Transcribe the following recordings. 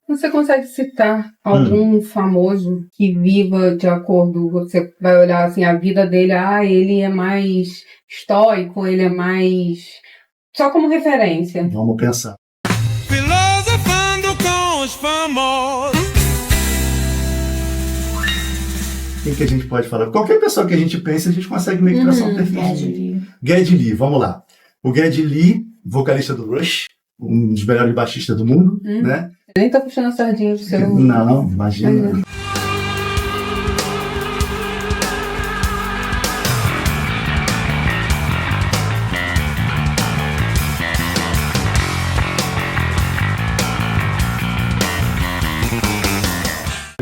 Você consegue citar algum famoso que viva de acordo, você vai olhar assim, a vida dele, ele é mais estoico, ele é mais... Só como referência. Vamos pensar. Filosofando com os famosos. Quem que a gente pode falar? Qualquer pessoa que a gente pense, a gente consegue meio que traçar um perfil. Geddy Lee, vamos lá. O Geddy Lee, vocalista do Rush, um dos melhores baixistas do mundo, né? Nem tá puxando a sardinha do seu... Não, imagina.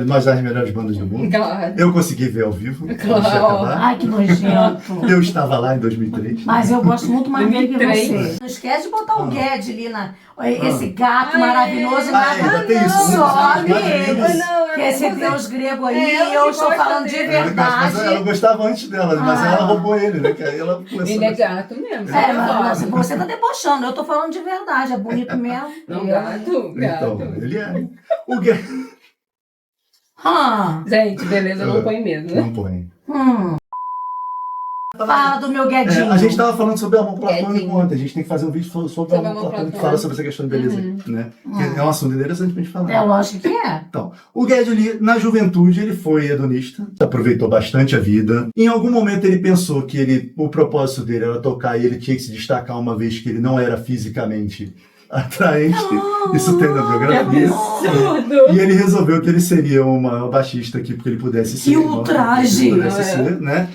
Nós das melhores bandas do mundo. Claro. Eu consegui ver ao vivo. Claro. Ai, que nojento. Eu estava lá em 2003. Mas eu gosto muito mais dele que 2003. você. Não esquece de botar o Geddy ali esse gato maravilhoso. ainda tem isso. Sobe Não, ele. não, Que esse deus grego aí, eu eu que estou gosto falando de dele. verdade. Ela gostava antes dela, mas ela roubou ele, né? Que aí ela começou Ele é gato mesmo. Mas você tá debochando, eu tô falando de verdade, é bonito mesmo. Não, gato. Então, ele é. O Geddy... Gente, beleza, não põe medo, né? Não põe. Fala do meu Guedinho. A gente estava falando sobre amor platônico Guedinho. ontem. A gente tem que fazer um vídeo sobre amor platônico que fala sobre essa questão de beleza. Né? Que é um assunto interessante pra gente falar. É lógico que é. Então, o Geddy Lee, na juventude, ele foi hedonista, aproveitou bastante a vida. Em algum momento ele pensou que o propósito dele era tocar e ele tinha que se destacar uma vez que ele não era fisicamente atraente. Isso tem na biografia. E ele resolveu que ele seria uma baixista aqui, porque ele pudesse ser. Que ultraje! Né?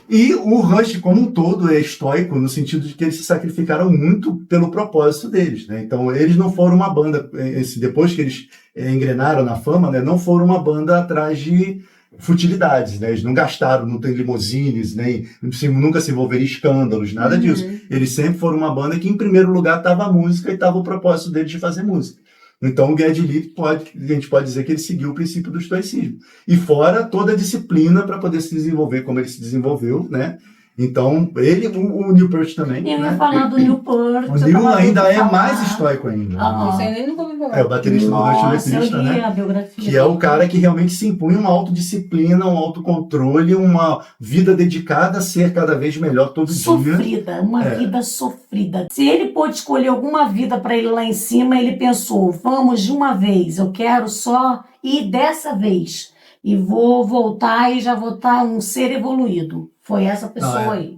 E o Rush, como um todo, é estoico no sentido de que eles se sacrificaram muito pelo propósito deles, né? Então, eles não foram uma banda, depois que eles engrenaram na fama, né, não foram uma banda atrás de futilidades, né? Eles não gastaram, não tem limousines, nem nunca se envolveram em escândalos, nada disso. Eles sempre foram uma banda que, em primeiro lugar, estava a música e estava o propósito deles de fazer música. Então, o Geddy Lee, a gente pode dizer que ele seguiu o princípio do estoicismo. E fora toda a disciplina para poder se desenvolver como ele se desenvolveu, né? Então, o Neil Peart também. Eu ia falar do Neil Peart. O Neil ainda é mais estoico ainda. Não sei nem nunca ouvi falar. É o baterista do Rush, o letrista, né? A biografia que é o cara que realmente se impõe uma autodisciplina, um autocontrole, uma vida dedicada a ser cada vez melhor todo dia. Sofrida, uma vida sofrida. Se ele pôde escolher alguma vida para ele lá em cima, ele pensou, vamos de uma vez, eu quero só ir dessa vez. E vou voltar e já vou estar um ser evoluído. Foi essa pessoa aí.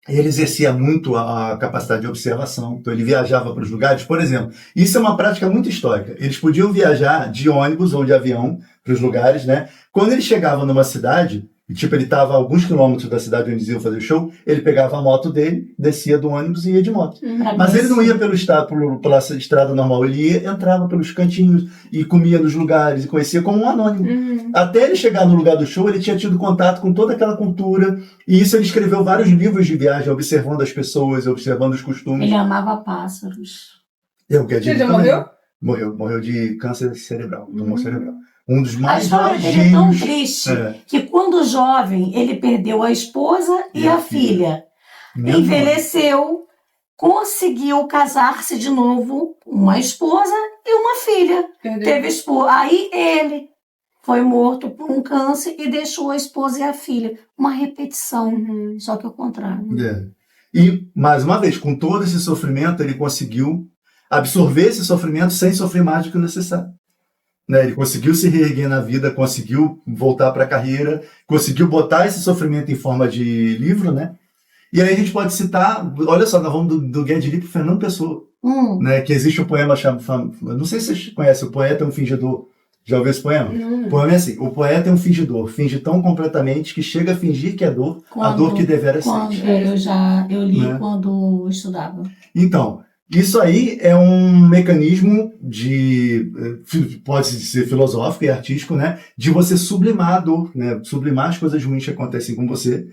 Ele exercia muito a capacidade de observação. Então ele viajava para os lugares. Por exemplo, isso é uma prática muito histórica. Eles podiam viajar de ônibus ou de avião para os lugares, né? Quando ele chegava numa cidade, e tipo, ele estava a alguns quilômetros da cidade onde eles iam fazer o show, ele pegava a moto dele, descia do ônibus e ia de moto. Mas ele não ia pela estrada normal, ele entrava pelos cantinhos e comia nos lugares e conhecia como um anônimo. Até ele chegar no lugar do show, ele tinha tido contato com toda aquela cultura, e isso ele escreveu vários livros de viagem, observando as pessoas, observando os costumes. Ele amava pássaros. Ele já morreu? Morreu de câncer cerebral, tumor cerebral. Um dos mais A história dele é tão triste que quando jovem ele perdeu a esposa e a filha. Envelheceu, conseguiu casar-se de novo, uma esposa e uma filha. Teve esposa. Aí ele foi morto por um câncer e deixou a esposa e a filha. Uma repetição, só que ao contrário. E, mais uma vez, com todo esse sofrimento, ele conseguiu absorver esse sofrimento sem sofrer mais do que o necessário. Né, ele conseguiu se reerguer na vida, conseguiu voltar para a carreira, conseguiu botar esse sofrimento em forma de livro, né? E aí a gente pode citar, olha só, nós vamos do Geddy Lee para Fernando Pessoa, né? Que existe um poema chamado, não sei se vocês conhecem, o poeta é um fingidor. Já ouviu esse poema? O poema é assim, o poeta é um fingidor, finge tão completamente que chega a fingir que é dor, a dor que devera sente. Eu li, né? Quando estudava. Então, isso aí é um mecanismo pode ser filosófico e artístico, né? De você sublimar a dor, né? Sublimar as coisas ruins que acontecem com você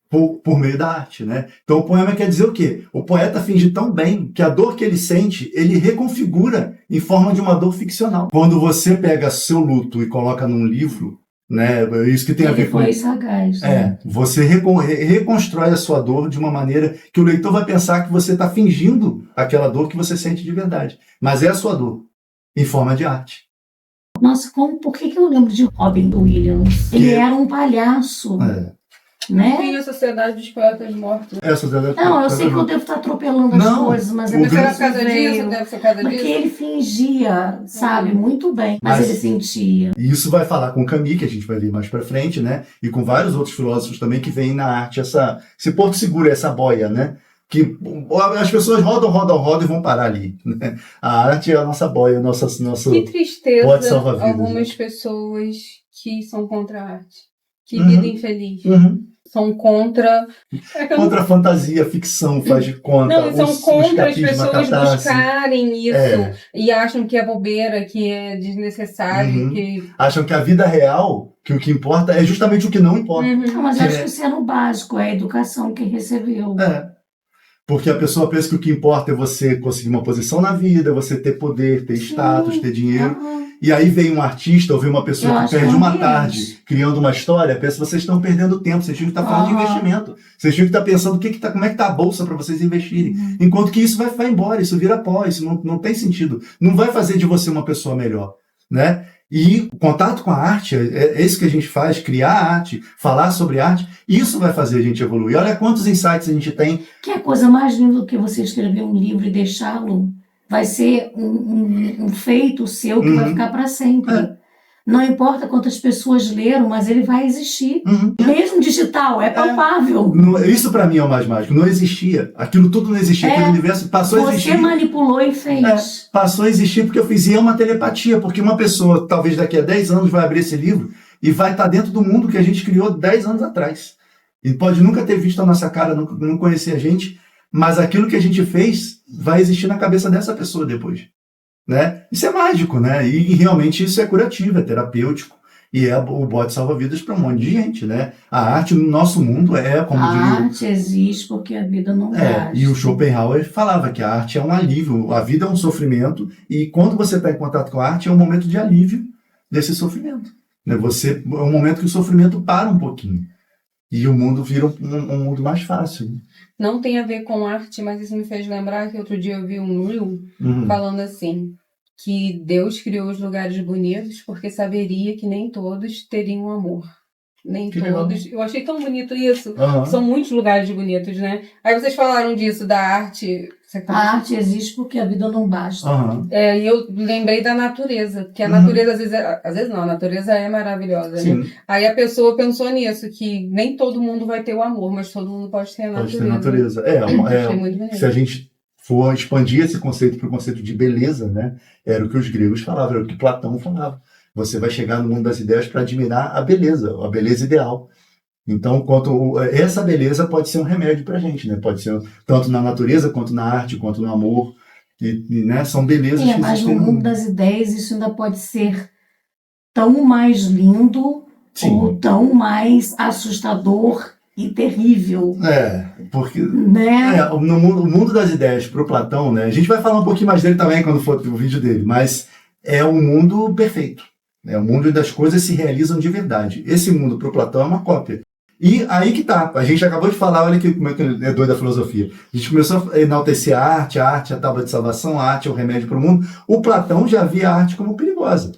por meio da arte, né? Então o poema quer dizer o quê? O poeta finge tão bem que a dor que ele sente, ele reconfigura em forma de uma dor ficcional. Quando você pega seu luto e coloca num livro, né? Isso que tem a ver com... Ele foi sagaz. Né? Você reconstrói a sua dor de uma maneira que o leitor vai pensar que você está fingindo aquela dor que você sente de verdade. Mas é a sua dor, em forma de arte. Nossa, por que eu lembro de Robin Williams? Ele era um palhaço, né? Tem a Sociedade dos Poetas Mortos. Não, eu sei que eu devo estar atropelando as coisas, mas Mas será por causa disso? veio. Deve ser por causa Porque disso? ele fingia, sabe, muito bem, mas ele sentia. E isso vai falar com Camus, que a gente vai ver mais pra frente, né? E com vários outros filósofos também que veem na arte esse porto seguro, essa boia, né? Que as pessoas rodam e vão parar ali, né? A arte é a nossa boia, nosso Que bote tristeza salva-vidas, algumas né? pessoas que são contra a arte. Que vida infeliz. Uhum. São contra... Contra a fantasia, a ficção, faz de conta. Não, são contra as escapismo, a pessoas catarse. buscarem isso e acham que é bobeira, que é desnecessário, que... Acham que a vida real, que o que importa é justamente o que não importa. Não, mas acho que isso é no básico, é a educação que recebeu. Porque a pessoa pensa que o que importa é você conseguir uma posição na vida, você ter poder, ter status, ter dinheiro. E aí vem um artista ou vem uma pessoa que perde uma tarde criando uma história, pensa, vocês estão perdendo tempo, vocês tinham que estar falando de investimento. Vocês tinham que estar pensando como é que está a bolsa para vocês investirem. Enquanto que isso vai embora, isso vira pó, isso não tem sentido. Não vai fazer de você uma pessoa melhor, né? E o contato com a arte, é isso que a gente faz, criar arte, falar sobre arte, isso vai fazer a gente evoluir. Olha quantos insights a gente tem. Que é a coisa mais linda do que você escrever um livro e deixá-lo, vai ser um feito seu que vai ficar para sempre. Não importa quantas pessoas leram, mas ele vai existir. Mesmo digital, é palpável. Isso para mim é o mais mágico. Não existia. Aquilo tudo não existia. Aquele universo passou a existir. Você manipulou e fez. Passou a existir porque eu fiz. E é uma telepatia. Porque uma pessoa, talvez daqui a 10 anos, vai abrir esse livro e vai estar dentro do mundo que a gente criou 10 anos atrás. E pode nunca ter visto a nossa cara, não conhecer a gente, mas aquilo que a gente fez vai existir na cabeça dessa pessoa depois. Né? Isso é mágico, né? E realmente isso é curativo, é terapêutico e é o bote salva-vidas para um monte de gente, né? A arte no nosso mundo como a diria... arte existe porque a vida não basta. E o Schopenhauer falava que a arte é um alívio, a vida é um sofrimento e quando você está em contato com a arte é um momento de alívio desse sofrimento. Né? É um momento que o sofrimento para um pouquinho e o mundo vira um mundo mais fácil. Né? Não tem a ver com arte, mas isso me fez lembrar que outro dia eu vi um reel falando assim, que Deus criou os lugares bonitos porque saberia que nem todos teriam amor. Nem que todos. Legal. Eu achei tão bonito isso. São muitos lugares bonitos, né? Aí vocês falaram disso, da arte. A arte existe porque a vida não basta. E eu lembrei da natureza, que a natureza, às vezes não, a natureza é maravilhosa, né? Aí a pessoa pensou nisso, que nem todo mundo vai ter o amor, mas todo mundo pode ter a natureza. Pode ter natureza. Achei muito bonito. Se a gente for expandir esse conceito para o conceito de beleza, né? Era o que os gregos falavam, era o que Platão falava. Você vai chegar no mundo das ideias para admirar a beleza ideal. Então, essa beleza pode ser um remédio para a gente, né? Pode ser tanto na natureza, quanto na arte, quanto no amor. Né? São belezas que mas existem no mundo das ideias isso ainda pode ser tão mais lindo ou tão mais assustador e terrível. Porque né? O mundo das ideias para o Platão, né? A gente vai falar um pouquinho mais dele também quando for o vídeo dele, mas é um mundo perfeito. É o mundo onde as coisas se realizam de verdade. Esse mundo para o Platão é uma cópia. E aí que tá. A gente acabou de falar, olha como é que é doida a filosofia. A gente começou a enaltecer a arte é a tábua de salvação, a arte é o remédio para o mundo. O Platão já via a arte como perigosa.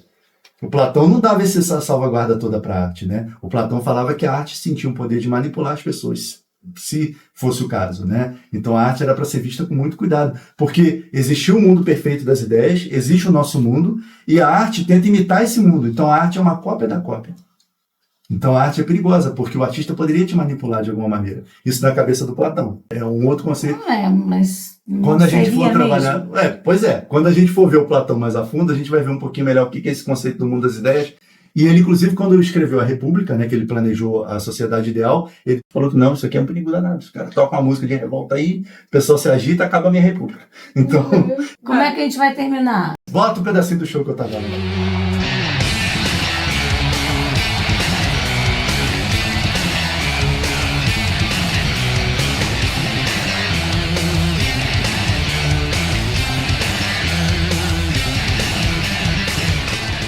O Platão não dava essa salvaguarda toda para a arte, né? O Platão falava que a arte sentia o poder de manipular as pessoas, se fosse o caso, né? Então a arte era para ser vista com muito cuidado, porque existiu o mundo perfeito das ideias, existe o nosso mundo, e a arte tenta imitar esse mundo. Então a arte é uma cópia da cópia. Então a arte é perigosa, porque o artista poderia te manipular de alguma maneira. Isso na cabeça do Platão. É um outro conceito. Mas quando a gente for trabalhar... Quando a gente for ver o Platão mais a fundo, a gente vai ver um pouquinho melhor o que é esse conceito do mundo das ideias. E ele, inclusive, quando ele escreveu a República, né, que ele planejou a sociedade ideal, ele falou que não, isso aqui é um perigo danado. Os caras tocam uma música de revolta aí, o pessoal se agita, acaba a minha República. Então... Como é que a gente vai terminar? Bota um pedacinho do show que eu tava lá.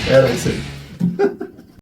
Era isso aí.